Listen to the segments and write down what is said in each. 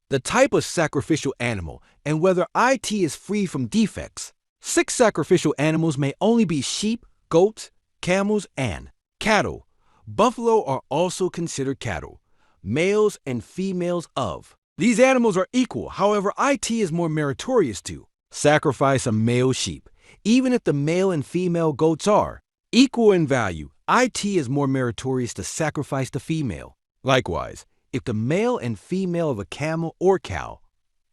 the type of sacrificial animal, and whether it is free from defects. 6 sacrificial animals may only be sheep, goats, camels, and cattle. Buffalo are also considered cattle. Males and females of these animals are equal. However, it is more meritorious to sacrifice a male sheep. Even if the male and female goats are equal in value, it is more meritorious to sacrifice the female. Likewise, if the male and female of a camel or cow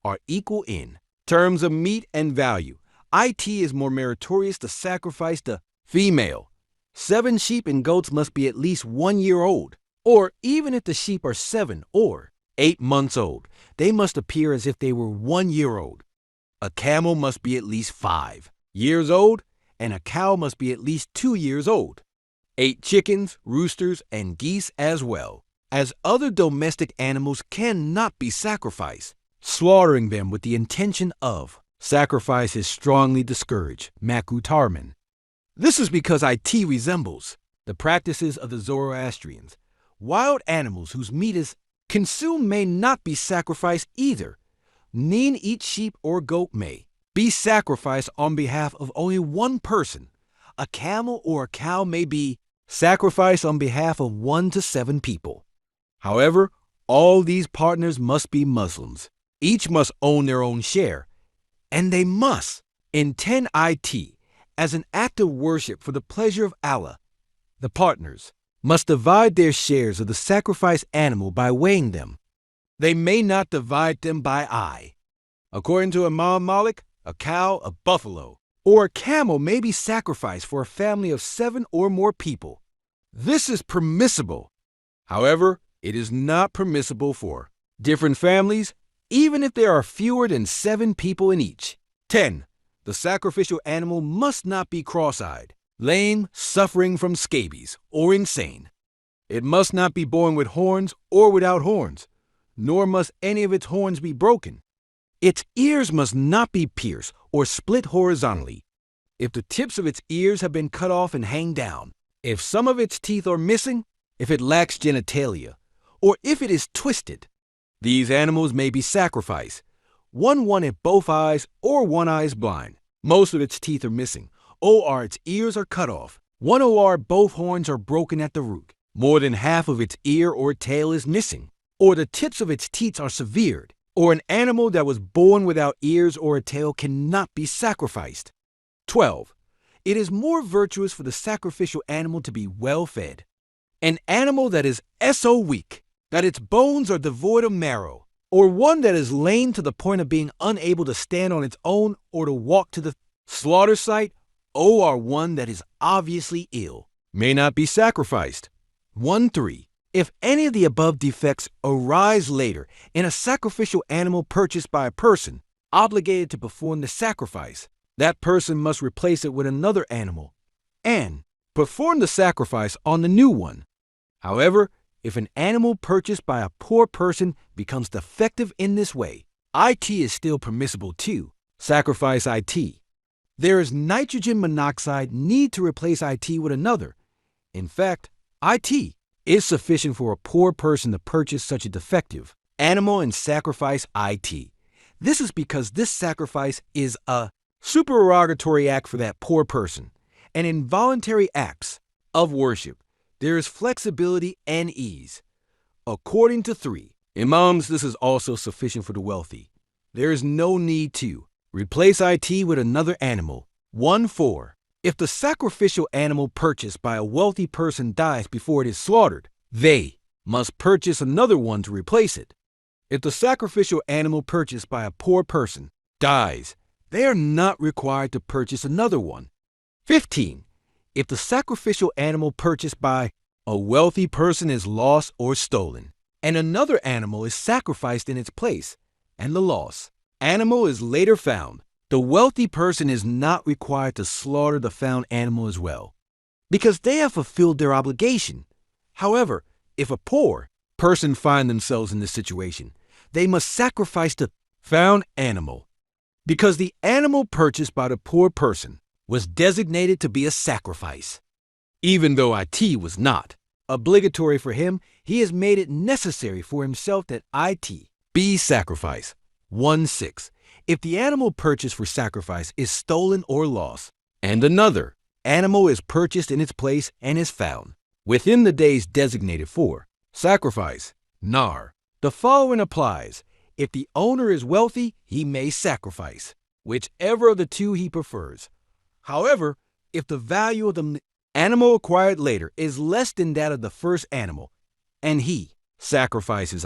are equal in terms of meat and value, it is more meritorious to sacrifice the female. 7 sheep and goats must be at least 1 year old, or even if the sheep are 7 or 8 months old, they must appear as if they were 1 year old. A camel must be at least 5 years old, and a cow must be at least 2 years old. 8 chickens, roosters, and geese as well as other domestic animals cannot be sacrificed. Slaughtering them with the intention of sacrifice is strongly discouraged. Makruh tahriman. This is because it resembles the practices of the Zoroastrians. Wild animals whose meat is consumed may not be sacrificed either. Each sheep or goat may be sacrificed on behalf of only one person. A camel or a cow may be sacrificed on behalf of 1 to 7 people. However, all these partners must be Muslims. Each must own their own share, and they must intend it as an act of worship for the pleasure of Allah. The partners must divide their shares of the sacrificed animal by weighing them. They may not divide them by eye. According to Imam Malik, a cow, a buffalo, or a camel may be sacrificed for a family of 7 or more people. This is permissible. However, it is not permissible for different families, even if there are fewer than 7 people in each. 10. The sacrificial animal must not be cross-eyed, lame, suffering from scabies, or insane. It must not be born with horns or without horns, nor must any of its horns be broken. Its ears must not be pierced or split horizontally. If the tips of its ears have been cut off and hang down, if some of its teeth are missing, if it lacks genitalia, or if it is twisted, these animals may be sacrificed. One if both eyes or one eye is blind, most of its teeth are missing, or its ears are cut off, 1 or both horns are broken at the root, more than half of its ear or tail is missing, or the tips of its teeth are severed, or an animal that was born without ears or a tail cannot be sacrificed. 12. It is more virtuous for the sacrificial animal to be well fed. An animal that is so weak that its bones are devoid of marrow, or one that is lame to the point of being unable to stand on its own or to walk to the slaughter site, or one that is obviously ill, may not be sacrificed. 1.3. If any of the above defects arise later in a sacrificial animal purchased by a person obligated to perform the sacrifice, that person must replace it with another animal and perform the sacrifice on the new one. However, if an animal purchased by a poor person becomes defective in this way, it is still permissible to sacrifice it. There is nitrogen monoxide need to replace it with another. In fact, it is sufficient for a poor person to purchase such a defective animal and sacrifice it. This is because this sacrifice is a supererogatory act for that poor person, an involuntary acts of worship. There is flexibility and ease. According to 3 Imams, this is also sufficient for the wealthy. There is no need to replace it with another animal. 1.4. If the sacrificial animal purchased by a wealthy person dies before it is slaughtered, they must purchase another one to replace it. If the sacrificial animal purchased by a poor person dies, they are not required to purchase another one. 15. If the sacrificial animal purchased by a wealthy person is lost or stolen, and another animal is sacrificed in its place, and the lost animal is later found, the wealthy person is not required to slaughter the found animal as well, because they have fulfilled their obligation. However, if a poor person find themselves in this situation, they must sacrifice the found animal, because the animal purchased by the poor person was designated to be a sacrifice. Even though it was not obligatory for him, he has made it necessary for himself that it B. Sacrifice. 1-6. If the animal purchased for sacrifice is stolen or lost, and another animal is purchased in its place and is found within the days designated for sacrifice, nar, the following applies. If the owner is wealthy, he may sacrifice whichever of the two he prefers. However, if the value of the animal acquired later is less than that of the first animal, and he sacrifices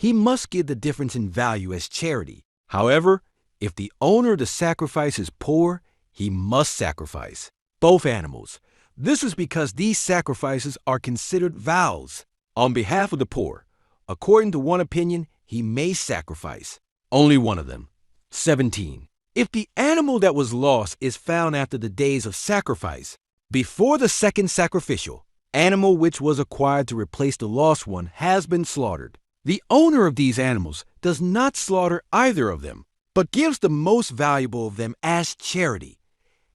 he must give the difference in value as charity. However, if the owner of the sacrifice is poor, he must sacrifice both animals. This is because these sacrifices are considered vows on behalf of the poor. According to one opinion, he may sacrifice only one of them. 17. If the animal that was lost is found after the days of sacrifice, before the second sacrificial animal which was acquired to replace the lost one has been slaughtered, the owner of these animals does not slaughter either of them, but gives the most valuable of them as charity.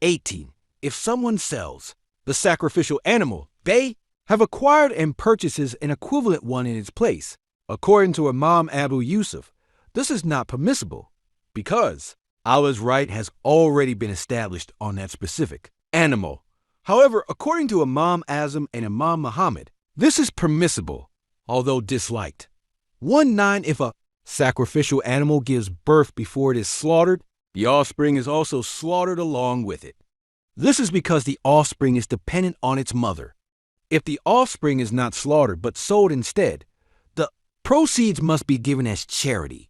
18. If someone sells the sacrificial animal, they have acquired and purchases an equivalent one in its place. According to Imam Abu Yusuf, this is not permissible because Allah's right has already been established on that specific animal. However, according to Imam Azam and Imam Muhammad, this is permissible, although disliked. 1-9. If a sacrificial animal gives birth before it is slaughtered, the offspring is also slaughtered along with it. This is because the offspring is dependent on its mother. If the offspring is not slaughtered but sold instead, the proceeds must be given as charity.